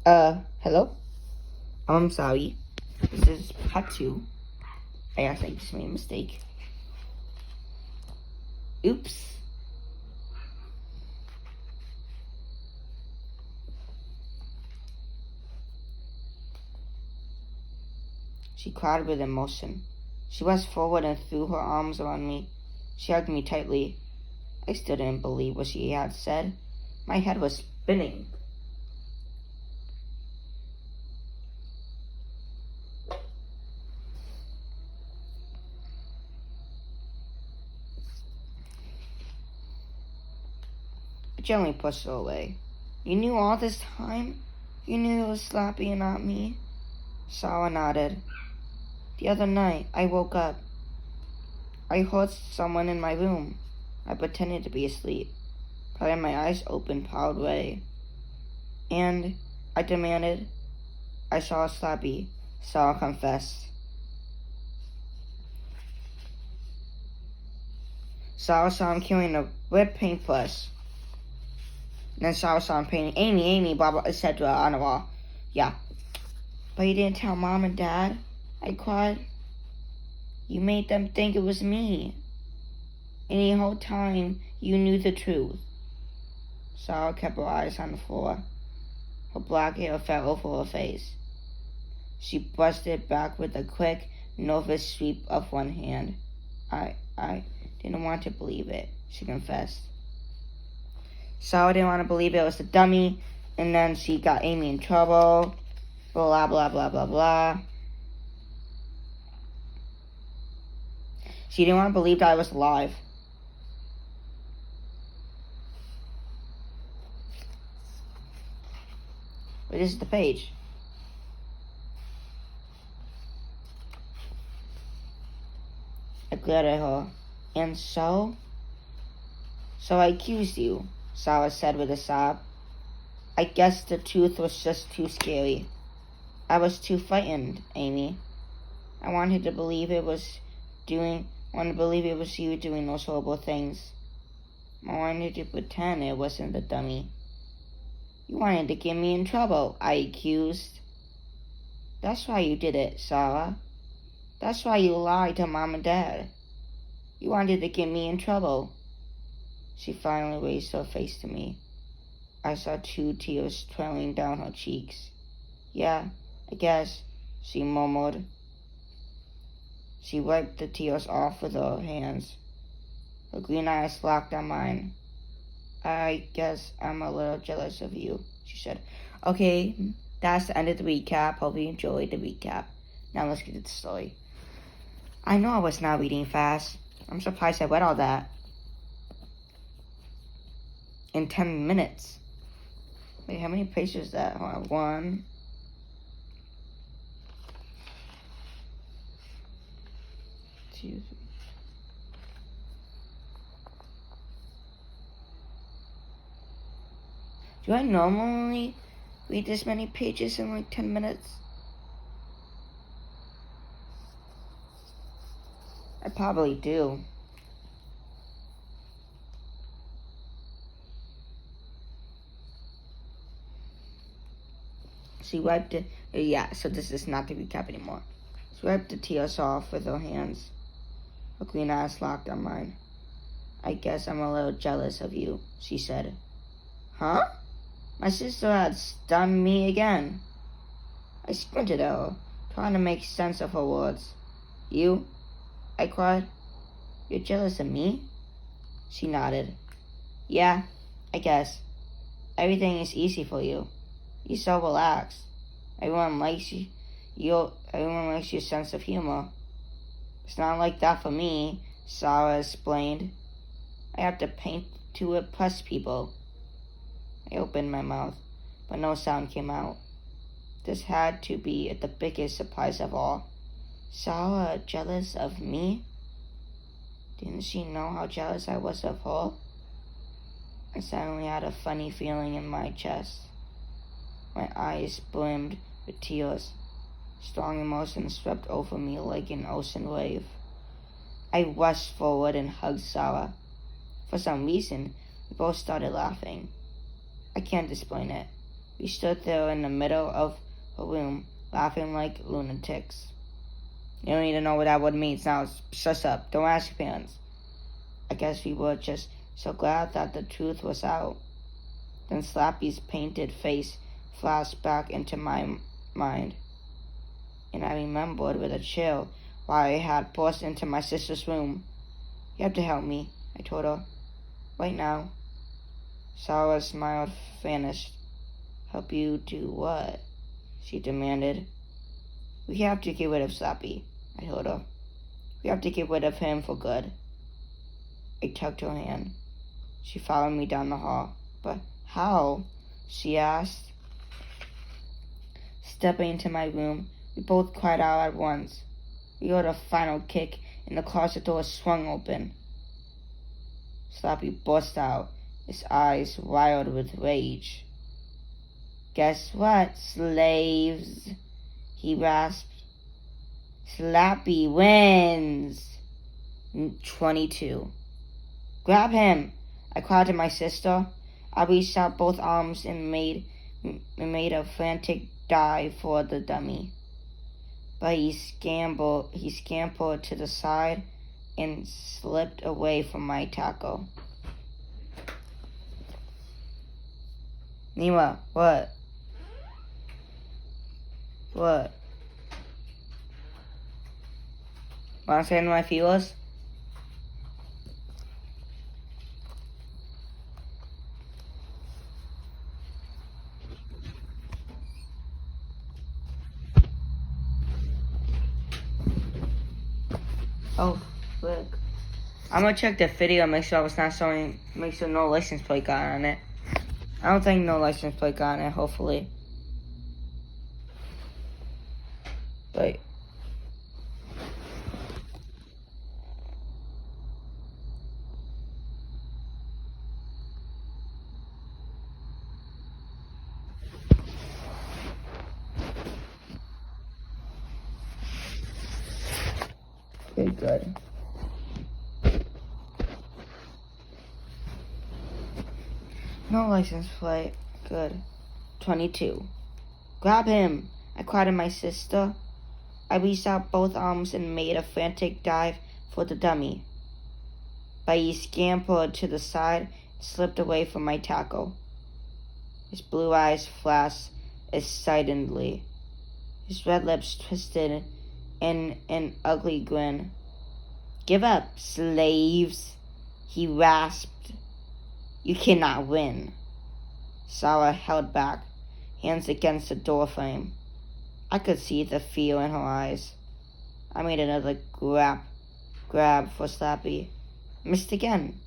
Hello? I'm sorry. This is part 2. I actually just made a mistake. Oops. She cried with emotion. She rushed forward and threw her arms around me. She hugged me tightly. I still didn't believe what she had said. My head was spinning. I gently pushed her away. You knew all this time? You knew it was Slappy and not me? Sarah nodded. The other night, I woke up. I heard someone in my room. I pretended to be asleep, but I had my eyes open proud way. And I demanded. I saw Slappy. Sarah confessed. Sarah saw him carrying a red paintbrush. Then Sarah saw him painting Amy, blah, blah, etc. on the wall. Yeah. But you didn't tell Mom and Dad? I cried. You made them think it was me. And the whole time, you knew the truth. Sarah kept her eyes on the floor. Her black hair fell over her face. She brushed it back with a quick, nervous sweep of one hand. I didn't want to believe it, she confessed. Sarah didn't want to believe it was the dummy, and then she got Amy in trouble. Blah, blah, blah, blah, blah. She didn't want to believe that I was alive. But this is the page. I glared at her. And so? So I accused you, Sarah said with a sob. I guess the truth was just too scary. I was too frightened, Amy. I wanted to believe it was you doing those horrible things. I wanted to pretend it wasn't the dummy. You wanted to get me in trouble, I accused. That's why you did it, Sarah. That's why you lied to Mom and Dad. You wanted to get me in trouble. She finally raised her face to me. I saw 2 tears trailing down her cheeks. Yeah, I guess, she murmured. She wiped the tears off with her hands. Her green eyes locked on mine. I guess I'm a little jealous of you, she said. Okay, that's the end of the recap. Hope you enjoyed the recap. Now let's get to the story. I know I was not reading fast. I'm surprised I read all that in 10 minutes. Wait, how many pages is that? Hold on. 1, 2, 3. Do I normally read this many pages in like 10 minutes? I probably do. She wiped it. Yeah, so this is not the recap anymore. She wiped the tears off with her hands. Her green eyes locked on mine. I guess I'm a little jealous of you, she said. Huh? My sister had stunned me again. I squinted at her, trying to make sense of her words. You? I cried. You're jealous of me? She nodded. Yeah, I guess. Everything is easy for you. You're so relaxed. Everyone likes you. Everyone likes your sense of humor. It's not like that for me, Sarah explained. I have to paint to impress people. I opened my mouth, but no sound came out. This had to be the biggest surprise of all. Sarah jealous of me? Didn't she know how jealous I was of her? I suddenly had a funny feeling in my chest. My eyes brimmed with tears. Strong emotion swept over me like an ocean wave. I rushed forward and hugged Sarah. For some reason, we both started laughing. I can't explain it. We stood there in the middle of a room, laughing like lunatics. You don't need to know what that word means now. Shut up. Don't ask your parents. I guess we were just so glad that the truth was out. Then Slappy's painted face flashed back into my mind, and I remembered with a chill why I had burst into my sister's room. You have to help me, I told her. Right now. Sarah smiled, vanished. Help you do what? She demanded. We have to get rid of Slappy, I told her. We have to get rid of him for good. I tugged her hand. She followed me down the hall. But how? She asked. Stepping into my room, we both cried out at once. We heard a final kick, and the closet door swung open. Slappy burst out, his eyes wild with rage. Guess what, slaves? He rasped. Slappy wins. 22. Grab him, I cried to my sister. I reached out both arms and made a frantic dive for the dummy. But he scampered to the side and slipped away from my tackle. Nima, what? What? Want to say my feelers? Oh, look. I'm gonna check the video, make sure it's not showing, make sure no license plate got on it. I don't think no license plate got on it, hopefully. But okay, good. No license plate. Good. 22. Grab him, I cried to my sister. I reached out both arms and made a frantic dive for the dummy. But he scampered to the side and slipped away from my tackle. His blue eyes flashed excitedly. His red lips twisted in an ugly grin. Give up, slaves, he rasped. You cannot win. Sarah held back, hands against the doorframe. I could see the fear in her eyes. I made another grab for Slappy. Missed again.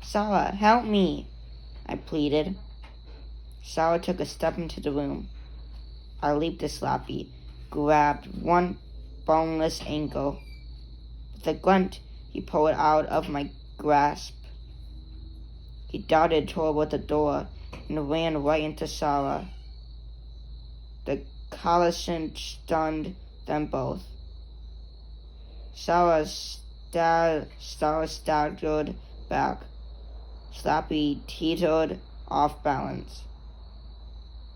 Sarah, help me, I pleaded. Sarah took a step into the room. I leaped to Slappy, grabbed one boneless ankle. With a grunt, he pulled out of my grasp. He darted toward the door and ran right into Sarah. The collision stunned them both. Sarah staggered back. Slappy teetered off balance.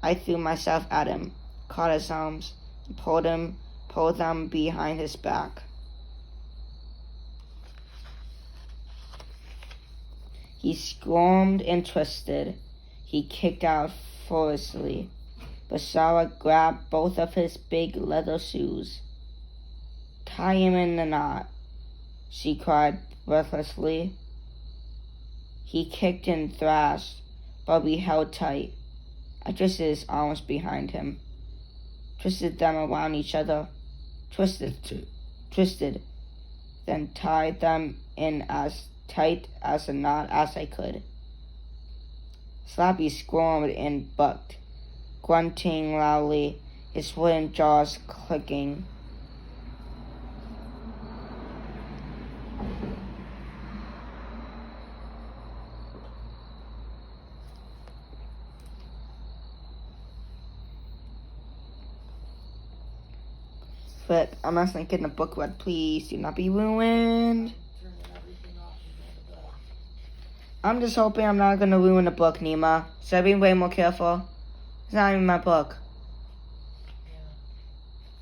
I threw myself at him, caught his arms, and pulled them behind his back. He squirmed and twisted. He kicked out furiously, but Sarah grabbed both of his big leather shoes. Tie him in the knot, she cried breathlessly. He kicked and thrashed, but we held tight. I twisted his arms behind him, twisted them around each other, twisted, then tied them in as tight as a knot as I could. Slappy squirmed and bucked, grunting loudly, his wooden jaws clicking. But I'm not getting a book read. Please do not be ruined. I'm just hoping I'm not going to ruin the book, Nima. So I've been way more careful. It's not even my book. Yeah.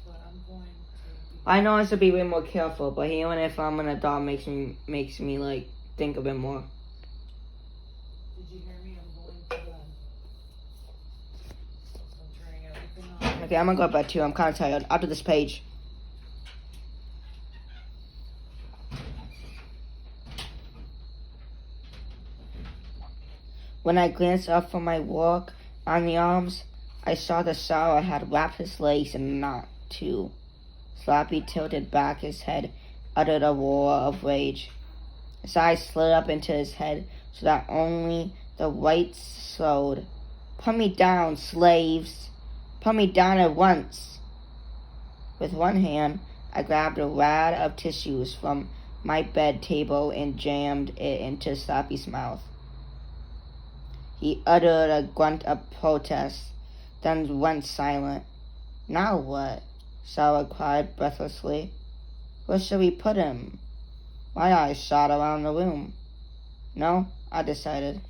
But I'm going to be... I know I should be way more careful, but even if I'm an adult makes me like think a bit more. Did you hear me? I'm going to bed. I'm turning everything off. Okay, I'm gonna go to bed too. I'm kind of tired. After this page. When I glanced up from my walk on the arms, I saw the sorrow had wrapped his legs in a knot, too. Slappy tilted back his head, uttered a roar of rage. His eyes slid up into his head so that only the whites showed. "Put me down, slaves! Put me down at once!" With one hand, I grabbed a wad of tissues from my bed table and jammed it into Slappy's mouth. He uttered a grunt of protest, then went silent. "Now what?" Sarah cried breathlessly. "Where should we put him?" My eyes shot around the room. "No," I decided.